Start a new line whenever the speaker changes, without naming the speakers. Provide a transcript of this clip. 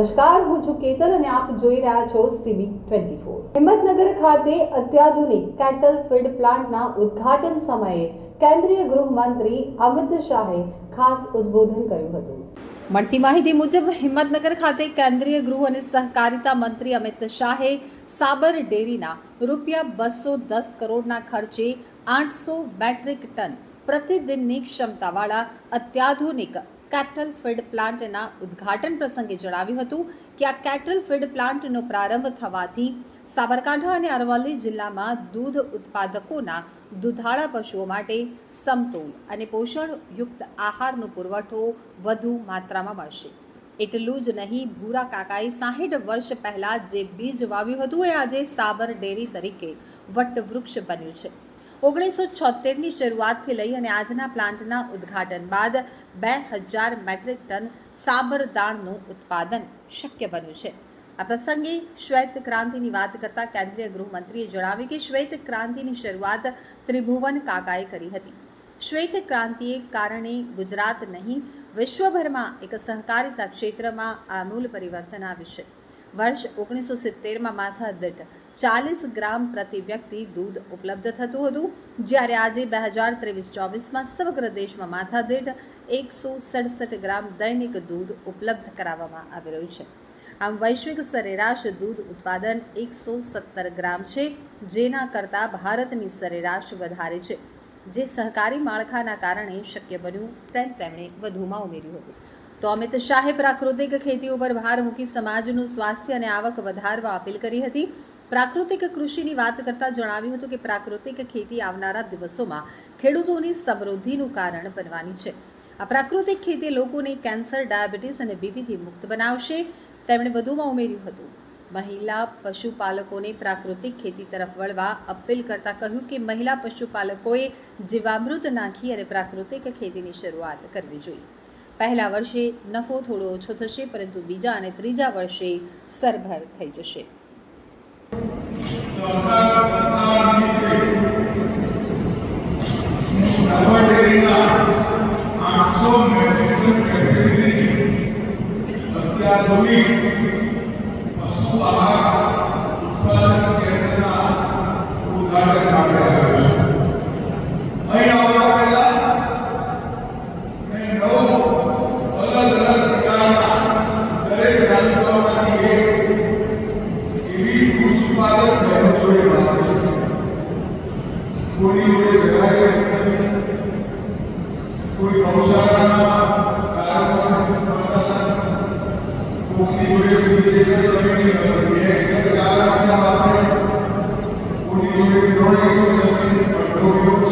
નમસ્કાર, હું છું કેતન અને આપ જોઈ રહ્યા છો CB24। હિંમતનગર ખાતે અત્યાધુનિક કેટલ ફીડ પ્લાન્ટના ઉદ્ઘાટન સમયે કેન્દ્રીય ગૃહમંત્રી અમિત શાહે ખાસ ઉદ્બોધન કર્યું હતું। મળતી માહિતી મુજબ હિંમતનગર ખાતે કેન્દ્રીય ગૃહ અને સહકારિતા મંત્રી અમિત શાહે સાબર ડેરીના ₹210 કરોડના ખર્ચે 800 મેટ્રિક ટન પ્રતિદિનની ક્ષમતાવાળા અત્યાધુનિક કેટલ ફીડ પ્લાન્ટના ઉદ્ઘાટન પ્રસંગે જણાવ્યું હતું કે આ કેટલ ફીડ પ્લાન્ટનો પ્રારંભ થવાથી સાબરકાંઠા અને અરવલ્લી જિલ્લામાં દૂધ ઉત્પાદકોના દુધાળા પશુઓ માટે સમતોલ અને પોષણયુક્ત આહારનો પુરવઠો વધુ માત્રામાં મળશે। એટલું જ નહીં, ભૂરા કાકાએ 60 વર્ષ પહેલા જે બીજ વાવ્યું હતું એ આજે સાબર ડેરી તરીકે વટવૃક્ષ બન્યું છે। 1976ની શરૂઆતથી લઈ અને આજના પ્લાન્ટના ઉદ્ઘાટન બાદ 2000 મેટ્રિક ટન સાબર દાણનું ઉત્પાદન શક્ય બન્યું છે। આ પ્રસંગે શ્વેત ક્રાંતિની વાત કરતા કેન્દ્રીય ગૃહમંત્રીએ જણાવ્યું કે શ્વેત ક્રાંતિની શરૂઆત ત્રિભુવન કાકાએ કરી હતી। શ્વેત ક્રાંતિએ કારણે ગુજરાત નહીં, વિશ્વભરમાં એક સહકારિતા ક્ષેત્રમાં આમૂલ પરિવર્તન આવ્યું છે। વર્ષ 1970માં માથાદીઠ 40 ગ્રામ પ્રતિ વ્યક્તિ દૂધ ઉપલબ્ધ થતું હતું, જ્યારે આજે 2023-24માં સમગ્ર દેશમાં માથાદીઠ 167 ગ્રામ દૈનિક દૂધ ઉપલબ્ધ કરાવવામાં આવી રહ્યું છે। આમ વૈશ્વિક સરેરાશ દૂધ ઉત્પાદન 117 ગ્રામ છે, જેના કરતાં ભારતની સરેરાશ વધારે છે, જે સહકારી માળખાના કારણે શક્ય બન્યું તેમ તેમણે વધુમાં ઉમેર્યું હતું। તો અમિત શાહે પ્રાકૃતિક ખેતી ઉપર ભાર મૂકી સમાજનું સ્વાસ્થ્ય અને આવક વધારવા અપીલ કરી હતી। પ્રાકૃતિક કૃષિની વાત કરતા જણાવ્યું હતું કે પ્રાકૃતિક ખેતી આવનારા દિવસોમાં ખેડૂતોની સમૃદ્ધિનું કારણ બનવાની છે। આ પ્રાકૃતિક ખેતી લોકોને કેન્સર, ડાયાબિટીસ અને બીપીથી મુક્ત બનાવશે। તેમણે વધુમાં ઉમેર્યું હતું, મહિલા પશુપાલકોને પ્રાકૃતિક ખેતી તરફ વળવા અપીલ કરતા કહ્યું કે મહિલા પશુપાલકોએ જીવામૃત નાખી અને પ્રાકૃતિક ખેતીની શરૂઆત કરવી જોઈએ। પહેલા વર્ષે નફો થોડો ઓછો થશે, પરંતુ બીજા અને ત્રીજા વર્ષે સરભર થઈ જશે।
અત્યાધુનિક પશુ આહાર ઉત્પાદન કેન્દ્રના ઉદ્ઘાટન માટે આવ્યો છું। અહીં આવતા પહેલા મેં 9 અલગ પ્રકારના દરેક તાલુકામાંથી એવી દૂધ ઉત્પાદક બહેનો જોડે વાત છે। કોઈની જોડે જવાય નથી, કોઈ ગૌશાળામાં કાર્યક્રમ કરતા હતા, કોઈની જોડે 20 એકર જમીન 2 એકર ચાલવા માટે વાપરે, કોઈની જોડે 3 એકર જમીન 2.5